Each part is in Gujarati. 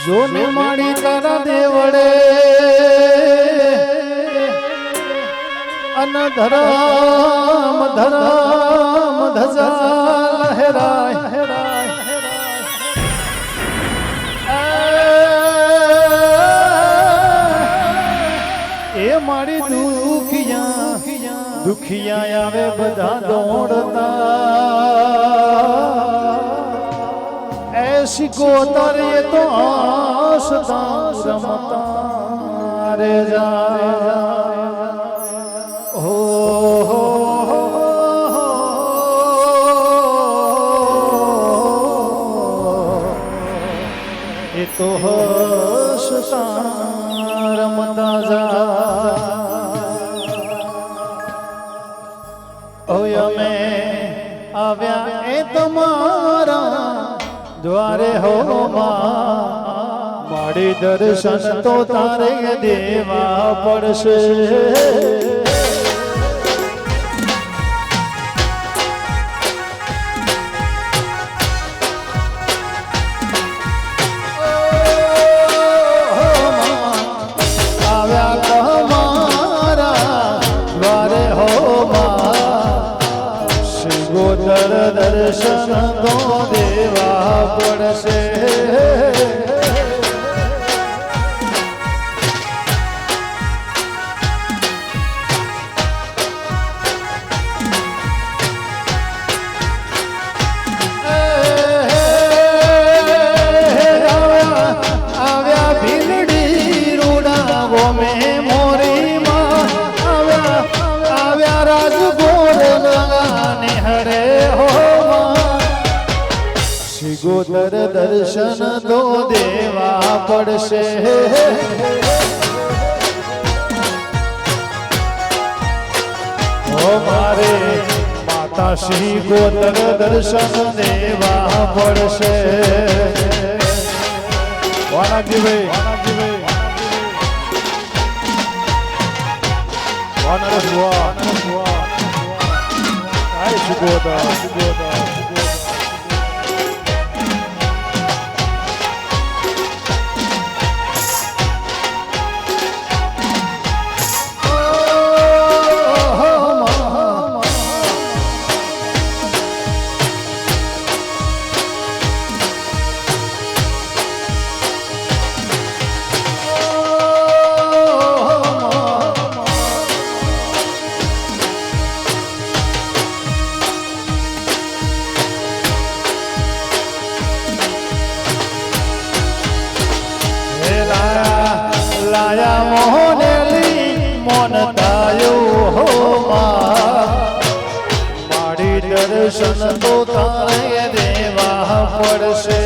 જોને માડી તારા દેવડે અન ધરમ ધરમ ધજા લહેરાય એ મારી દુખિયા આવે બધા દોડતા ऐसी गोतर ये तो आसता रमता रे जा हो ये तो हसता रमता जा ओया में आव्या ए तुम्हारा द्वारे हो माड़ी दर्शन तो तारे देवा पड़से आव्या कमारा द्वारे हो शिवोदर दर्शन तो देवा પડશે આવ્યા ભીલડી રૂડાવો મેં મોરી માં આવ્યા રાજગોર લગાને હરે હો ગોદર દર્શન તો દેવા પડશે ઓ મારે માતા શ્રી ગોદર દર્શન દેવા પડશે વાનાજીભાઈ લાયા મોહનેલી મોનતાયો હો માડી દર્શન તો તારે દેવા પડશે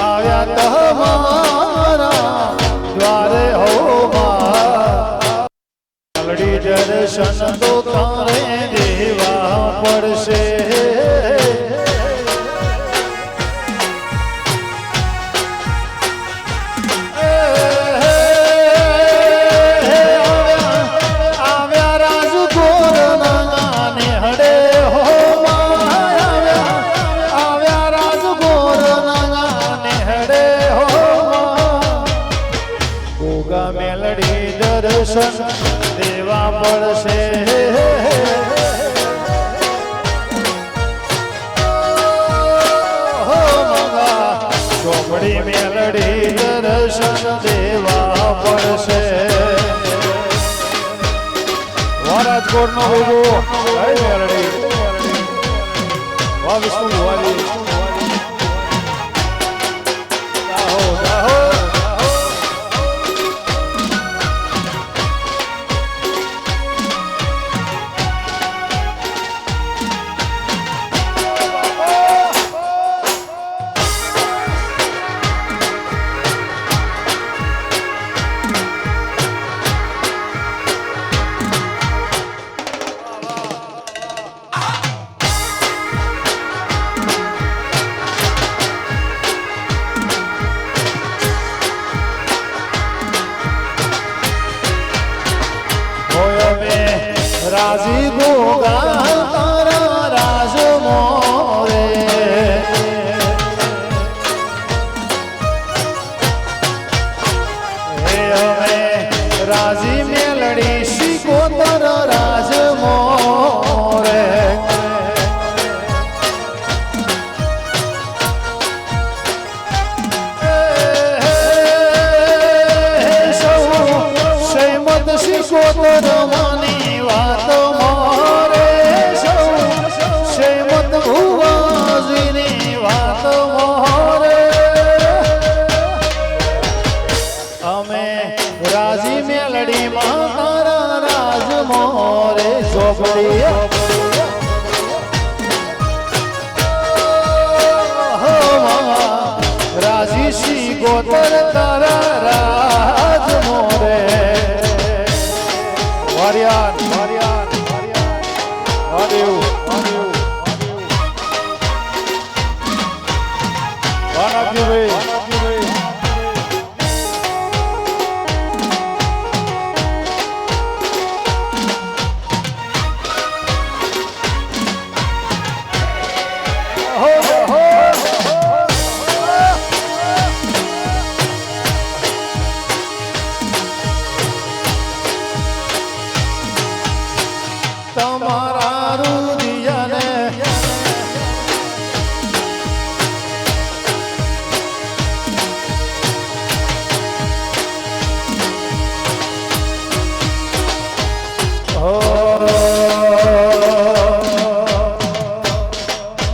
આવ્યા તમારા દ્વારે હો માડી દર્શન તો તારે દેવા પડશે મેલડી દર્શન દેવા પડશે ચોપડી મેલડી દર્શન દેવા પડશે રાજકોટ નો મેલડી વાહ વિષ્ણુ વાલી રાજી ગોગા તારા રાજ મોરે હે અમે રાજી મેલડી શિકોતર રાજ મોરે શિકોતર માની વાત મોરે સૌ શ્રીમદ ભુવાજીની વાત મોરે અમે રાજી મેલડી માં તારા રાજ મોરે ચોપડી રાજી શિકોતર તારા રાજ મોરે વારિયાન વારિયાન વાદેવ વાદેવ વાનાજી ભાઈ તમારા રુદિયાને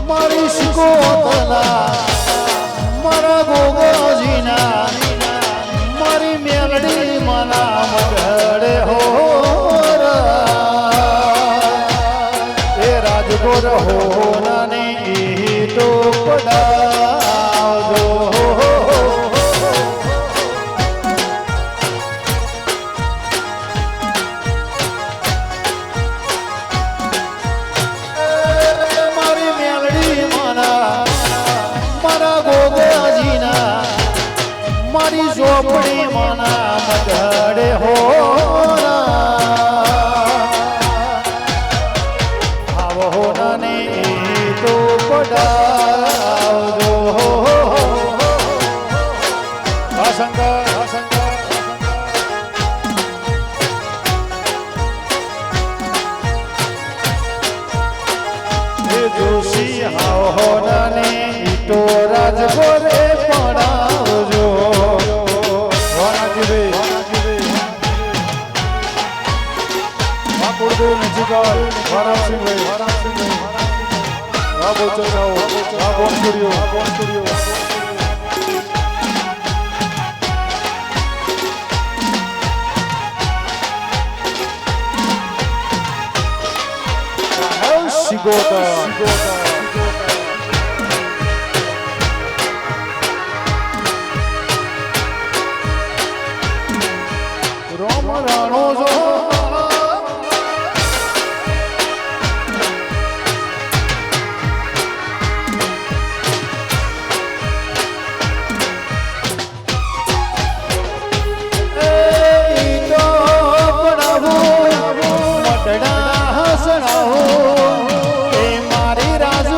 મારી શિકોતરના મારા ગોગોજીના મારી મેલડી મના મગડે હો હોનાને તો પડાવજો મારી મેલડી મારા ગોગાજીના મારી ઝોપડી માના મગડે હોનાને તો પડાવજો શંકર જોશી હોનાને તો રાજગોરે પડાવજો વાકુડદેવ નજીકર વરાસિંહભાઈ આ બોચર જાઓ આ બોન સ્ટુડિયો શિકોતર રોમ રાણો જો મારી રાજ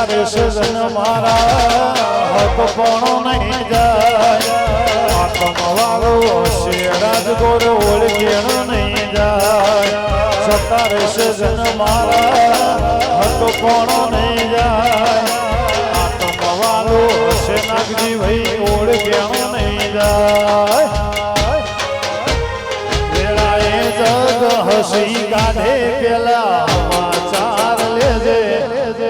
તારે સજન મારા હક પણ નહીં જાય આત્મ વાળો છે રાજગોર ઓળખેણ નહીં જાય તારે સજન મારા હક પણ નહીં જાય આત્મ વાળો છે નાગજી ભાઈ ઓળખેણ નહીં જાય વેળાએ જગ હસી કાઢે પેલા સમાચાર લેજે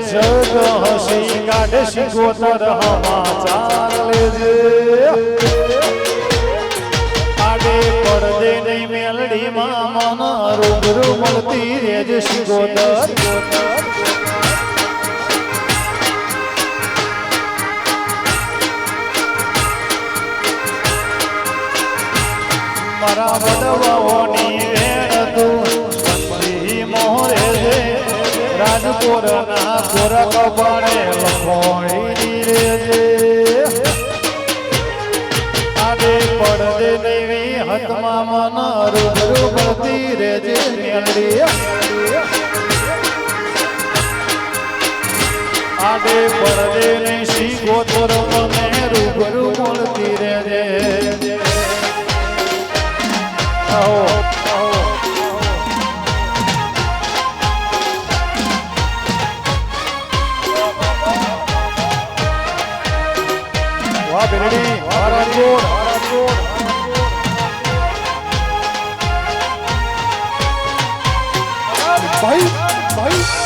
જગ હસી કાઢે શિકોતર સમાચાર લેજે આડે પડદે નહીં મેલડીમાં મન રૂબરૂ મળતી રેજે શિકોતર મારા વડવાઓની વેણ તું બંધી મોરે છે રાજકોરના કોરા કપાળે લખોણી રે છે આડે પડદે દેવી હતમાં મન રૂબરૂ મળતી રે છે મેલડી આડે પડદે નહીં શીખોતર મને રૂબરૂ મળતી રે છે વાહ બેલડી રાજકોટ ભાઈ ભાઈ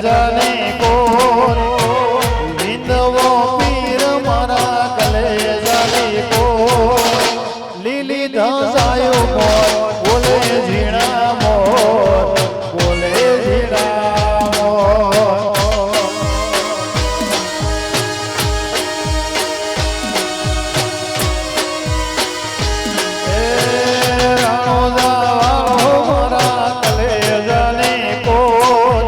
જાને કોર વિંદવો પીર મારા કલે જાને કોર લીલી ધસાયો મોર બોલે ઝીણા મોર બોલે ઝીણા મોર એ રાણો જાવાળો મારા કલે જાને કોર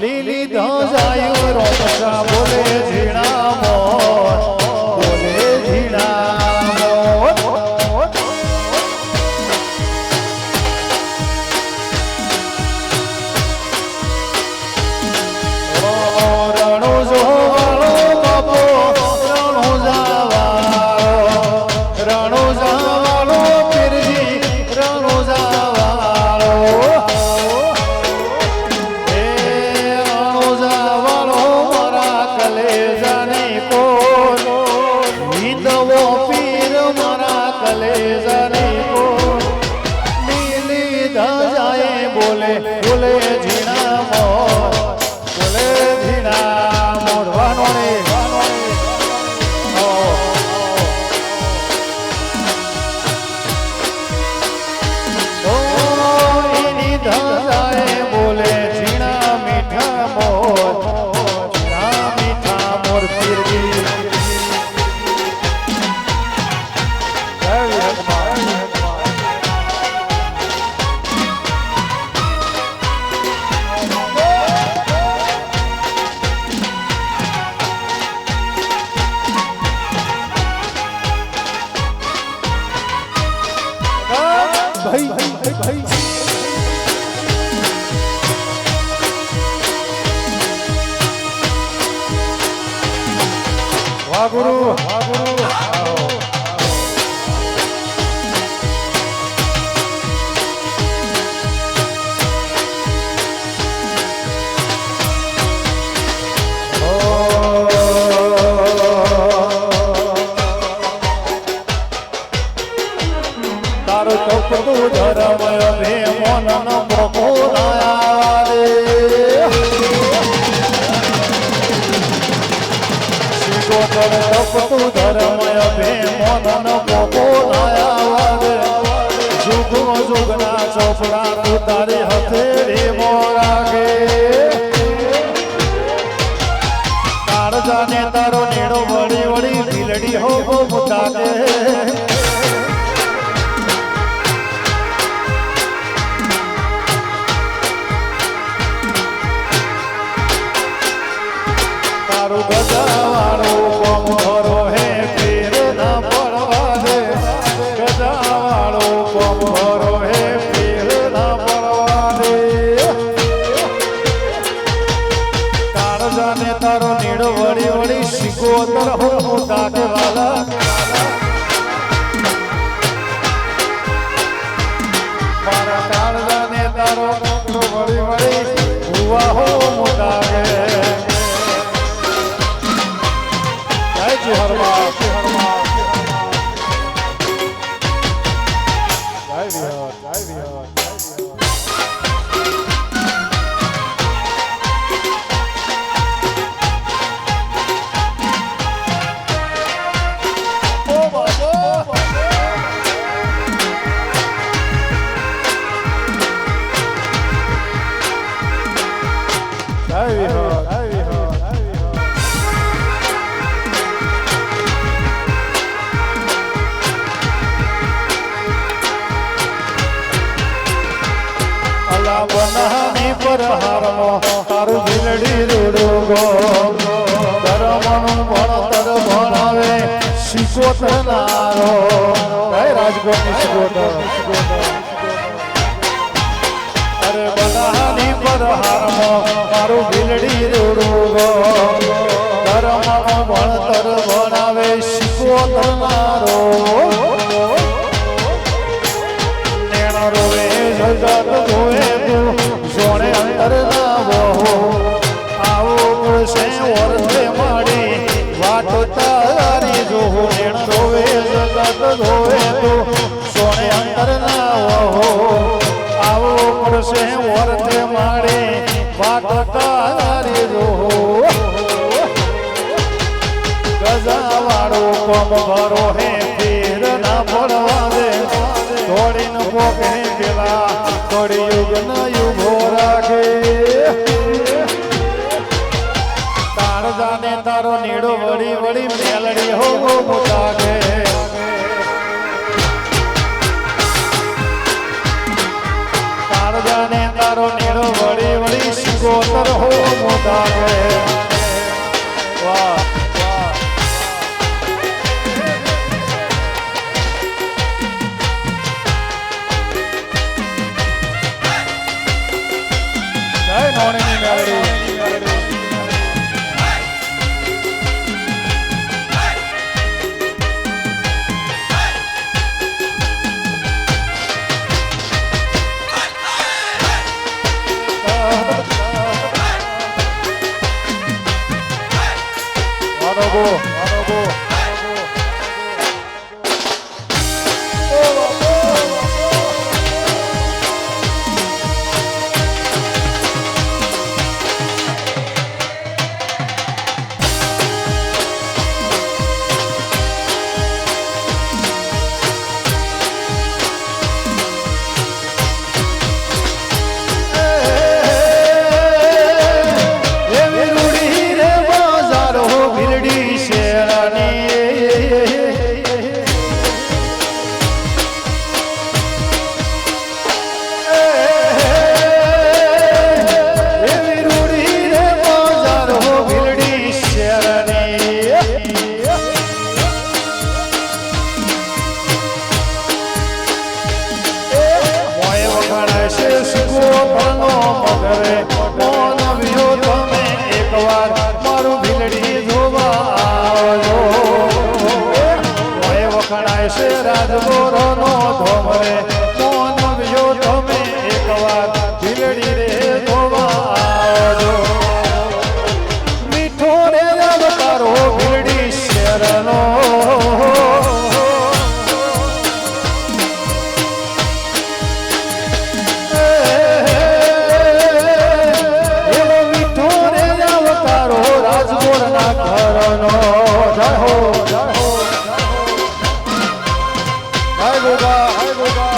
લીલી ધજાયું રોપસા બોલે ઝીણા મોર બોલે ઝીણા મોર રણો જોવાળો બાપો રણો જાવાળો પીરજી રણો જાવાળો બોલે બોલે ઝીણા મોર બોલે ઝીણા મોર વાનોણે એની ધજાએ બોલે ઝીણા મીઠા મોર ઝીણા મીઠા મોર પીરજી ભાઈ ભાઈ ભાઈ વાહ ગુરુ વાહ ગુરુ તારો ચોપડો ધર્મ અભે મન ન બકોરાયા રે શિકોતર ચોપડો ધર્મ જાને તારો નેડો વળી વળી ભીલડી હો ગો મુતાકે તારું ગજાવાળું કોમ ભરો હે પીર ના પડવા દે ગજાવાળું કોમ ભરો હે પીર ના પડવા દે જાને તારો નીડો વળી વળી શીખોતર હો મોટા કે વાલા મારા કાળ જાને તારો નીડો વળી વળી હુવા હો મોટા કે જય જોહરમા જય વિહર જય વિહર બનાની પર હારમો તારું ભીલડી રૂડો ગો ધર્મનું ભણતર ભણાવે શીખોતર નારો હે રાજકોટની શીખોતર અરે બનાની પર હારમો તારું ભીલડી રૂડો ગો ધર્મનું ભણતર ભણાવે શીખોતર નારો રોવે જગત જોવે તું સોણે અંતર લાવો આવો પડશે વર્ષે માડી વાટ તારી જોવો નેણ રોવે જગત જોવે તું સોણે અંતર લાવો આવો પડશે વર્ષે માડી વાટ તારી જોવો ગજાવાળો કોમ ભરો હે પીર ના પડવા દે થોડીને પોકે પેલા થોડી યુગ ના યુગો રાખે તાર જાને તારો નીડો વળી વળી મેલડી હો ગો મુતાકે તાર જાને તારો નીડો વળી વળી શીખોતર હો મુતાકે વાહ નોણીની મેલડી રાજગોરનો ધોમરે મોન વ્યો તમે એકવાર ભીલડી રે ધોવા આવજો મીઠો રે અવતારો ભીલડી શેરનો એવો મીઠો રે અવતારો રાજગોરના ઘરનો જય હો જય હો હાય ગોગા હાય ગોગા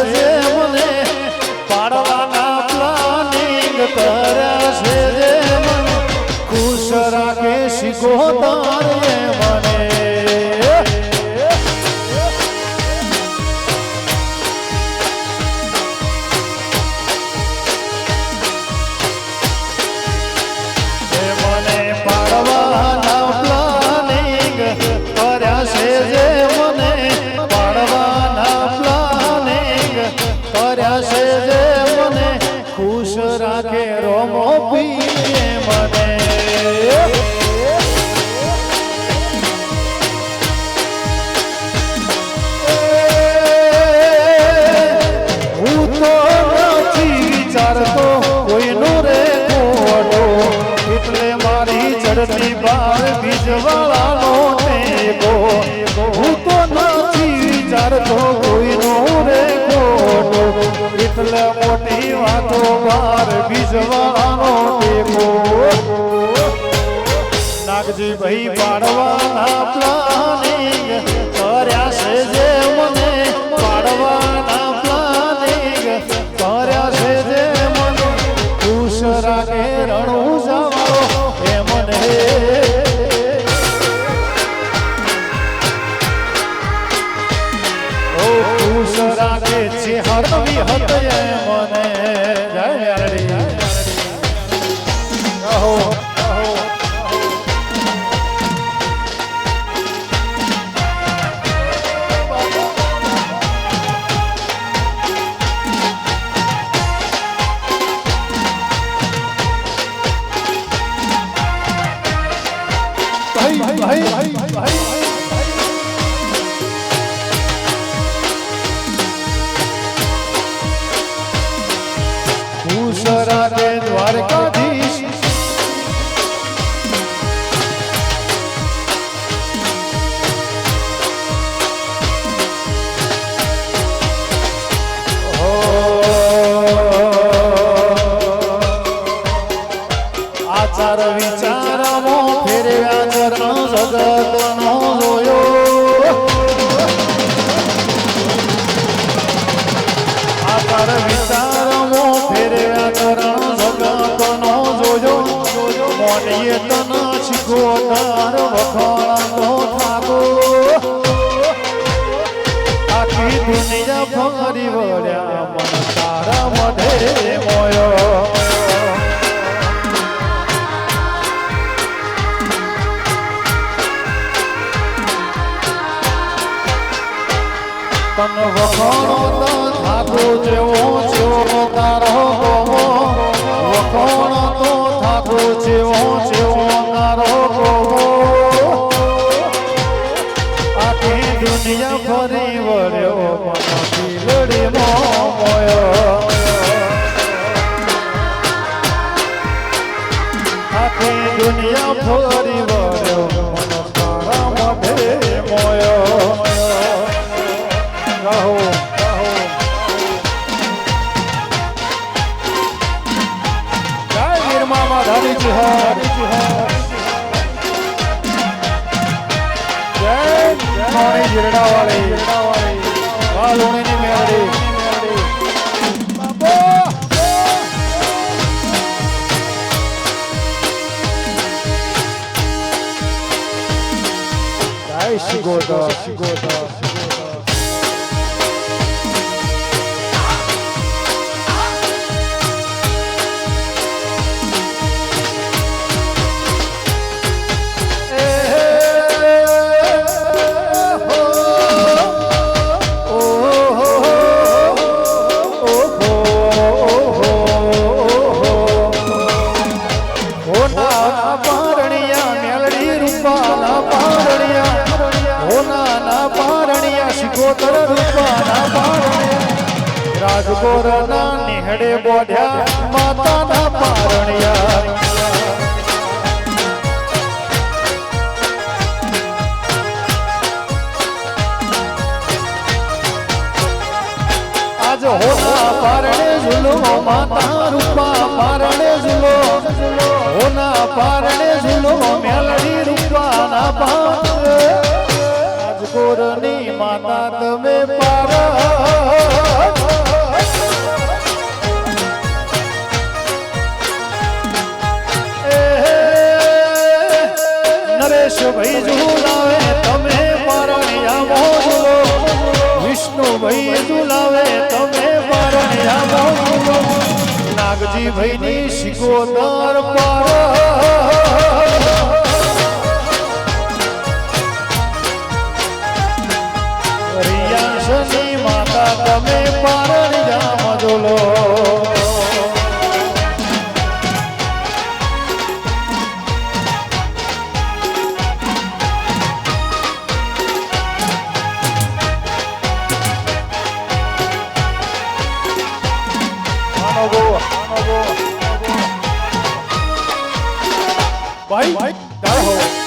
જે મને પાડવાના પ્લાનિંગ કર્યા છે જે મને ખુશ રાખે શીખો તારે મને રાખે રોમો પીએ મને હું તો નથી વિચારતો કોઈનું રે ખોટો એટલે મારી ચડતી બાર બીજવાળાનો ટેકો હું તો નથી વિચારતો કોઈનું રે ખોટો એટલે મોટી વાતો બાર બીજવાનો ટેકો નાગજી ભાઈ પાડવાના પ્લાનિંગ કર્યા છે જે મને પાડવાના પ્લાનિંગ કર્યા છે જે મને ખુશ રાખે રણું જવાળો એ મને ખુશ રાખે છે હરવી હત મને જય યારી કહો રાખે દ્વારકાધીશ આચાર વિચારમાં ફેરવ્યા ચરણ જગતનો જોયો આચાર વિચારમાં ફેરવ્યા ચરણ જગતનો જોયો મોનીએ તન શીખો તાર વખાણનો થાકો આખી દુનિયા ફરી વળ્યા મન તારા મધે મોયો તન વખાણો તો થાકો જેવો જેવો તારો ગોવો વખાણો તો થાકો જેવો જેવો તારો ગોવો આખી દુનિયા ફરી વળ્યો મન પીલડીમાં મોયો આખી દુનિયા ફરી વળ્યો મન તારા મધે મોયો કહો જય વીર મામા ધારી જુહાર જય લોણી જીરડા વાળી વાહ લોણીની મેળડી બાબો જય શિગોદર રાજગોરના નિહળે બોધ્યા માતાના પારણિયા આજ હોના પારણે ઝૂલો માતા રૂપા પારણે ઝૂલો હોના પારણે ઝૂલો મેલડી રૂપાના રાજગોરની માતા તમે પાર નાગજી ભાઈની શિકોદર પર રિયાસની માતા તમે પારણ જામ જોલો ભાઈ દાહો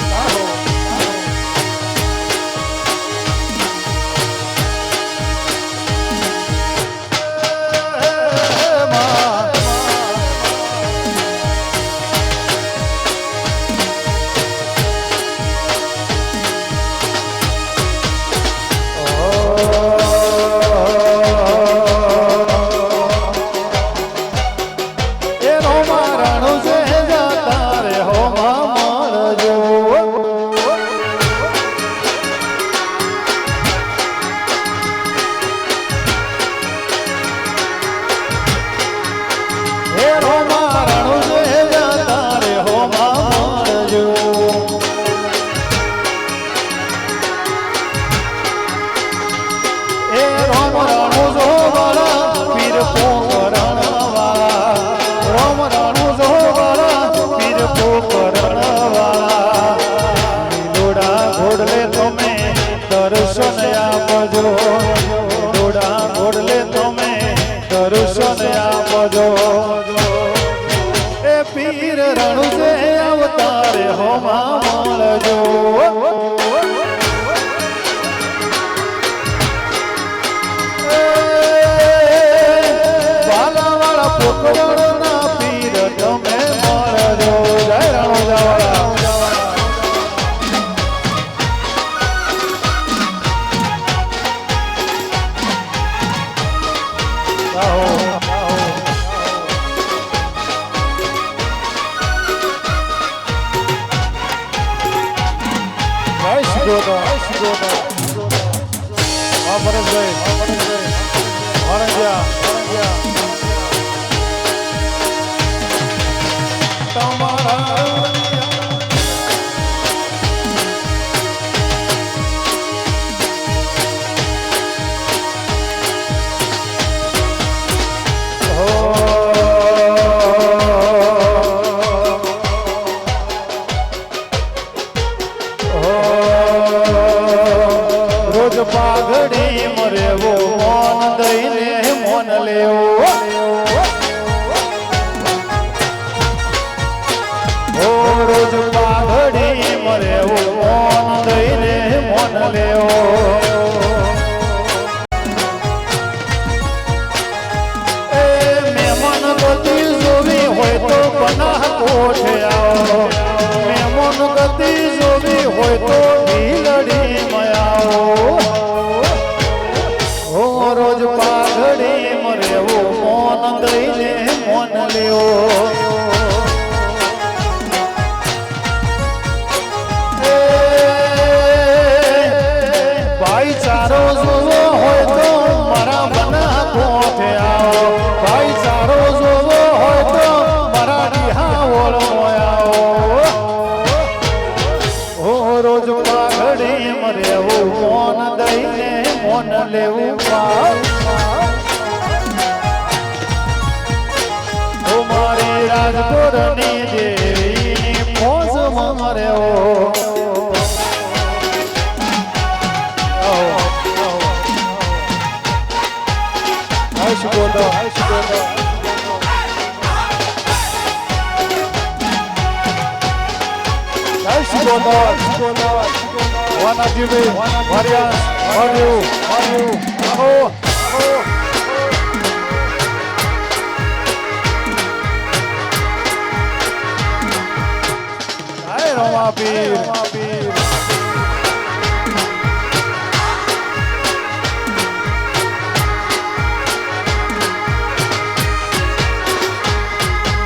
એ પીર રણુ સે અવતારે હો મામળજો વાલા વાળા પોકવણના પીર તમે મળજો જય રણુજાવાળા પાઘડી મરેવો મોન દઈને મોન લેવો રોજ પાઘડી મરેવો મોન દઈને મોન લેવો એ મહેમાન ગતિ જોવી હોય તો બનાહ કોઠે આવો મહેમાન ગતિ જોવી હોય તો ભીલડી મયાવો રોજ પાઘડી મરેવો મોન દઈને મોન લેવો ભાઈચારો જોવો હોય તો મારા બના કોઠે આવો ભાઈચારો જોવો હોય તો મારા રિહાવળો આવો રોજ પાઘડી મરેવો મોન દઈને મોન લેવું મારી રાજપુરની દેવી મોજ મરેવો One of you, warriors, on you. Hey, Romapir.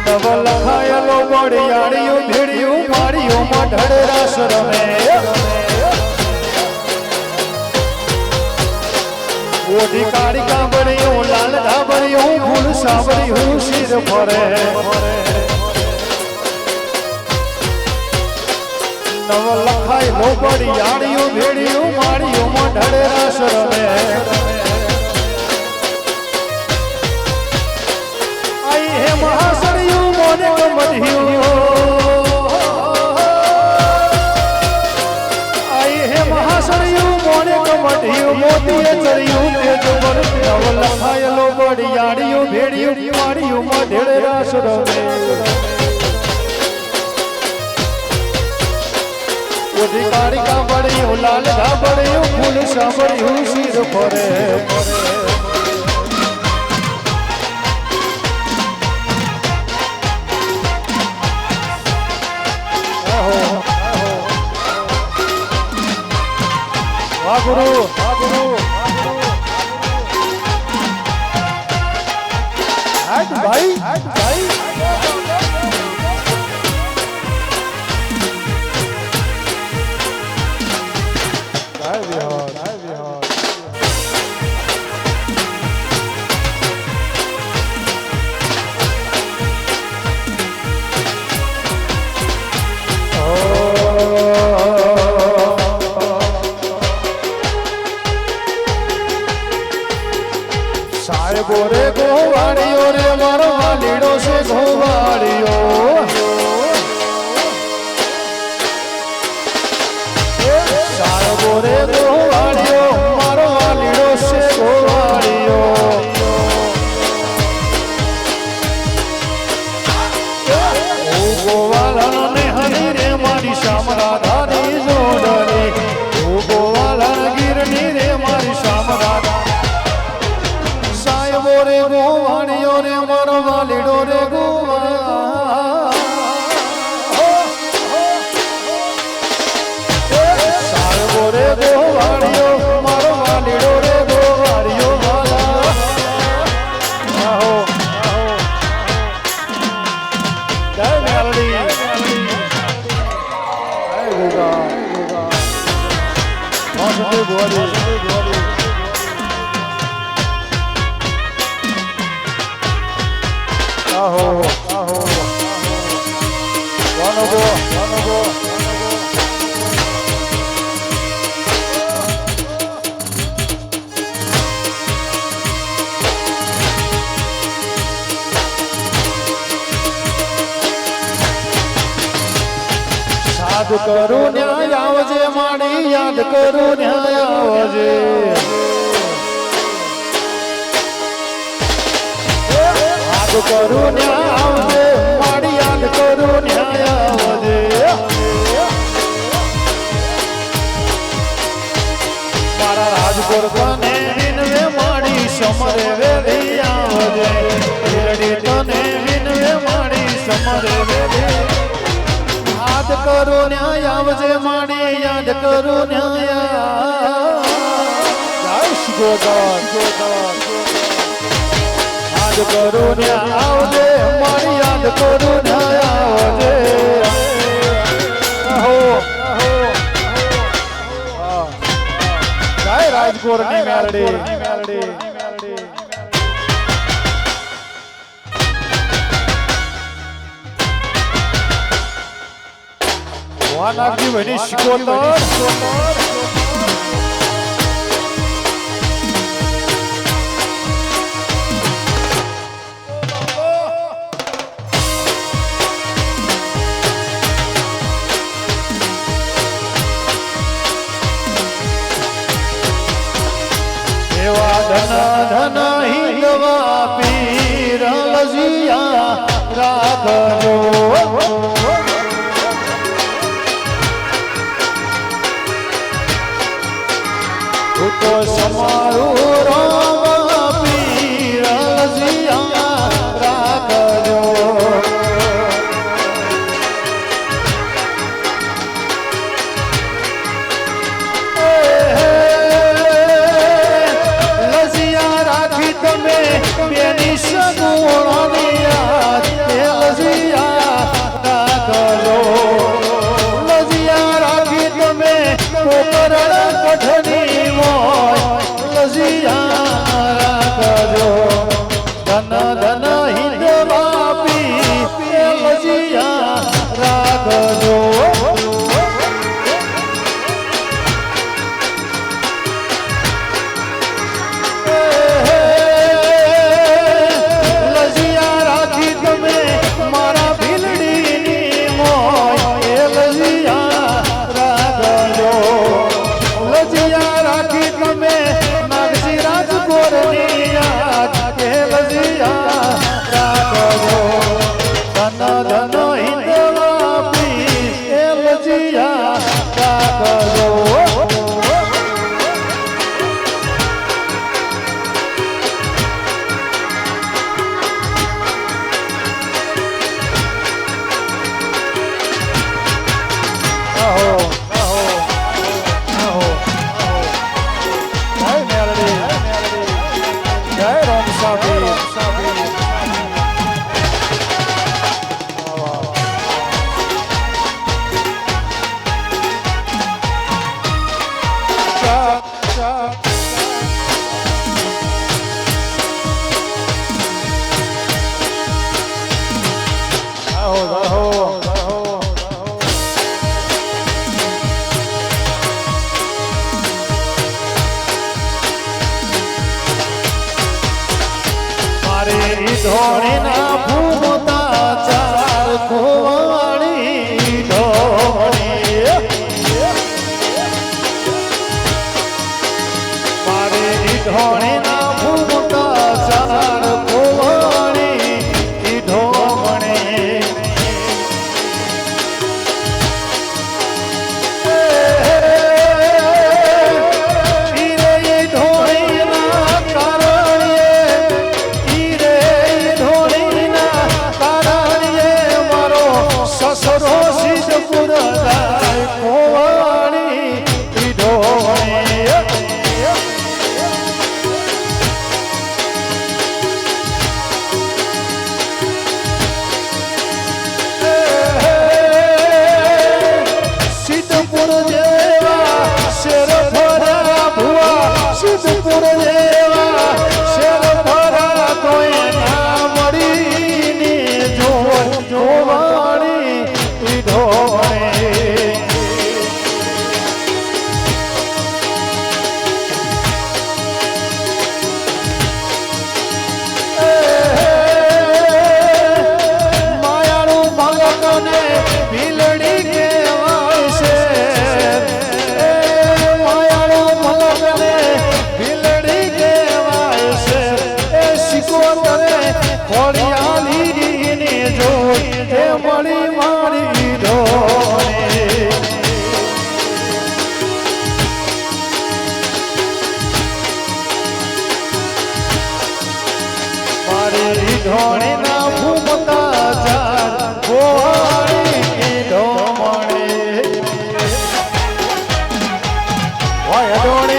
ડબલ ખાયલો બળિયાળિયું ભીડિયું માર્યું મઢડ રાસ રમે ઓઢી કાળી કાબડિયું લાલ ધાબડિયું ફૂલ સાબડિયું શિર ફરે નવ લખાય લોબડી આડિયું ભેડિયું માડિયું મોઢડે રાસ રમે આઈ હે મહાસળિયું મોને કમઢિયું આઈ હે મહાસળિયું મોને કમઢિયું મોતીએ ચડ્યું તેજ પર નવ લખાય લોબડી આડિયું ભેડિયું માડિયું મોઢડે રાસ રમે अधिकारी का बड़ियों लाल का बड़ियों फूल सांबड़ियों सिर फरे वाह गुरु भाई साहेबो रे गोवाड़ियो रे मारो वालीड़ो से गोवाड़ियो साहेबो रे गोवाड़ियो मारो वालीड़ो से गोवाड़ियो ओ गोवाला ने हरी रे मारी श्याम राधा नी जोड़नी ओ गोवाला गिरनी रे मारी श्याम राधा रे गोवाड़ियो रे मारो वालीड़ो रे गोवा साहेबो रे गोवाड़ियो मारो वालीड़ो रे गोवाड़ियो वाला आहो जय मेलडी जय गोगा वासुदेव गोवाड़ी आहो आहो वानगो साध करू न्याय आवजे माड़ी याद करू न्याय आवजे करू न्याय आवजे माड़ी याद करू न्याय आवजे मारा राजपुर तने विनवे माड़ी समरे वेली आवजे हीरडी तने विनवे माड़ी समरे वेली याद करू न्याय आवजे माड़ी याद करू न्याय याद करू न्याय आवजे मारी याद करू न्याय आवजे जय राजपुर ની મેલડી વાનાજી ભણી શિકોતર धन धन हिंदवा पीर लजिया राखो तो समारू राम पीर लजिया राखो बेनी सगुणी याद लजिया राखो लजिया राखी तमे कोकरण कठनी मोय लजिया राखो धन धन हिंदवा ધોણીના ભૂમતા ચાર ખોવાણી ધોણી મારી ધોણીના ભૂમતા ચાર ખોવાણી ધોણી સિદ્ધપુર જેવા શેર ભરા કોઈ ના મળીને જોવાણી ઢોળે માયાનું ભગતને ભીલડી કહેવાય છે મળી મારી ઢોળે મારી ઢોળે ના ભૂમતા ચાર ગોવાળી ઢોમણે વાય ઢોળે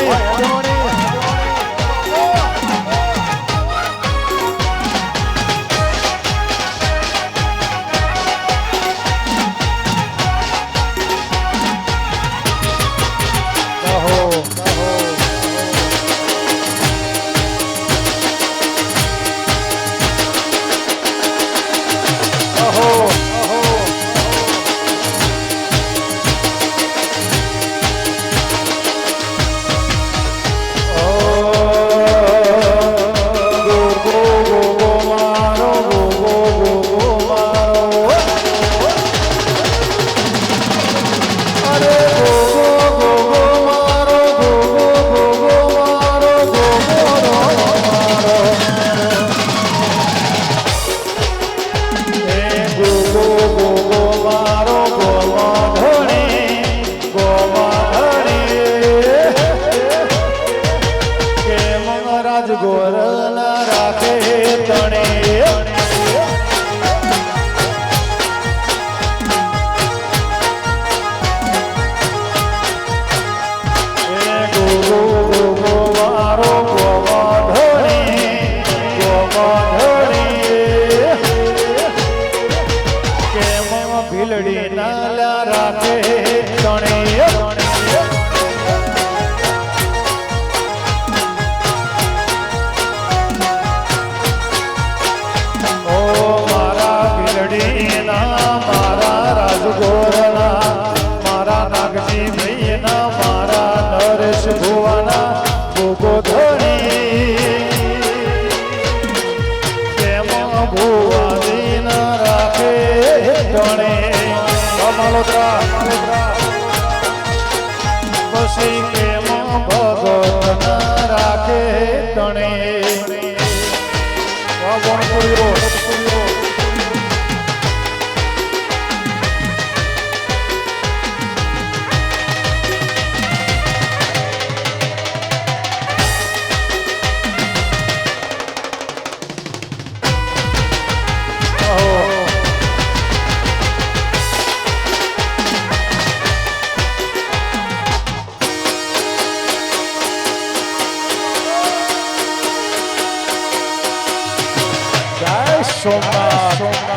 ગોરના રાખે તણે ગોવારો ગોવાધણી કેમ ભીલડી ના રાખે તણે મારા રાજગોરના મારા નાગજી ભાઈના મારા નરેશ ભુવાના ગોગોધણી તેમાં ભુવાજી ના રાખે ગણે મલોત્રા પછી તેમાં ભગત ના રાખે ગણે સોમનાથ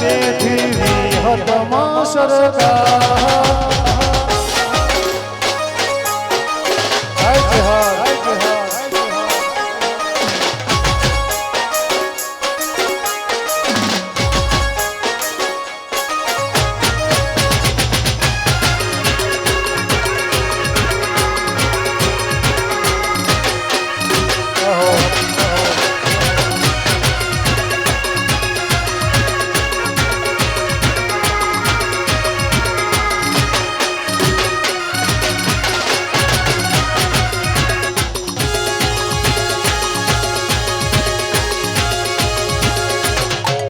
બેઠી વિહતમાં સરકાર